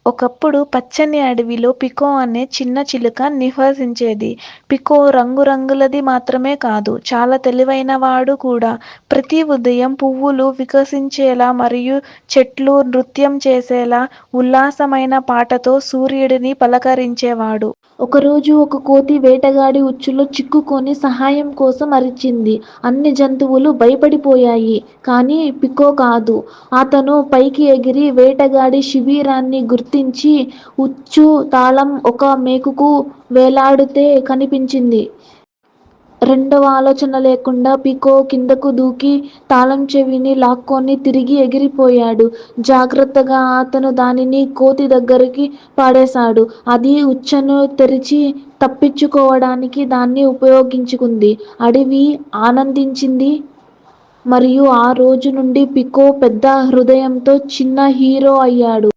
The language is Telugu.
ఒకప్పుడు పచ్చని అడవిలో పికో అనే చిన్న చిలుక నివసించేది. పికో రంగురంగులది మాత్రమే కాదు, చాలా తెలివైనవాడు కూడా. ప్రతి ఉదయం పువ్వులు వికసించేలా మరియు చెట్లు నృత్యం చేసేలా ఉల్లాసమైన పాటతో సూర్యుడిని పలకరించేవాడు. ఒకరోజు ఒక కోతి వేటగాడి ఉచ్చులో చిక్కుకొని సహాయం కోసం అరిచింది. అన్ని జంతువులు భయపడిపోయాయి. కానీ పికో కాదు. అతను పైకి ఎగిరి వేటగాడి శిబిరాన్ని గుర్తించి ఉచ్చు తాళం ఒక మేకుకు వేలాడుతే కనిపించింది. రెండవ ఆలోచన లేకుండా పికో కిందకు దూకి తాళం చెవిని లాక్కొని తిరిగి ఎగిరిపోయాడు. జాగ్రత్తగా అతను దానిని కోతి దగ్గరికి పడేశాడు. అది ఉచ్చును తెరిచి తప్పించుకోవడానికి దాన్ని ఉపయోగించుకుంది. అడవి ఆనందించింది. మరియు ఆ రోజు నుండి పికో పెద్ద హృదయంతో చిన్న హీరో అయ్యాడు.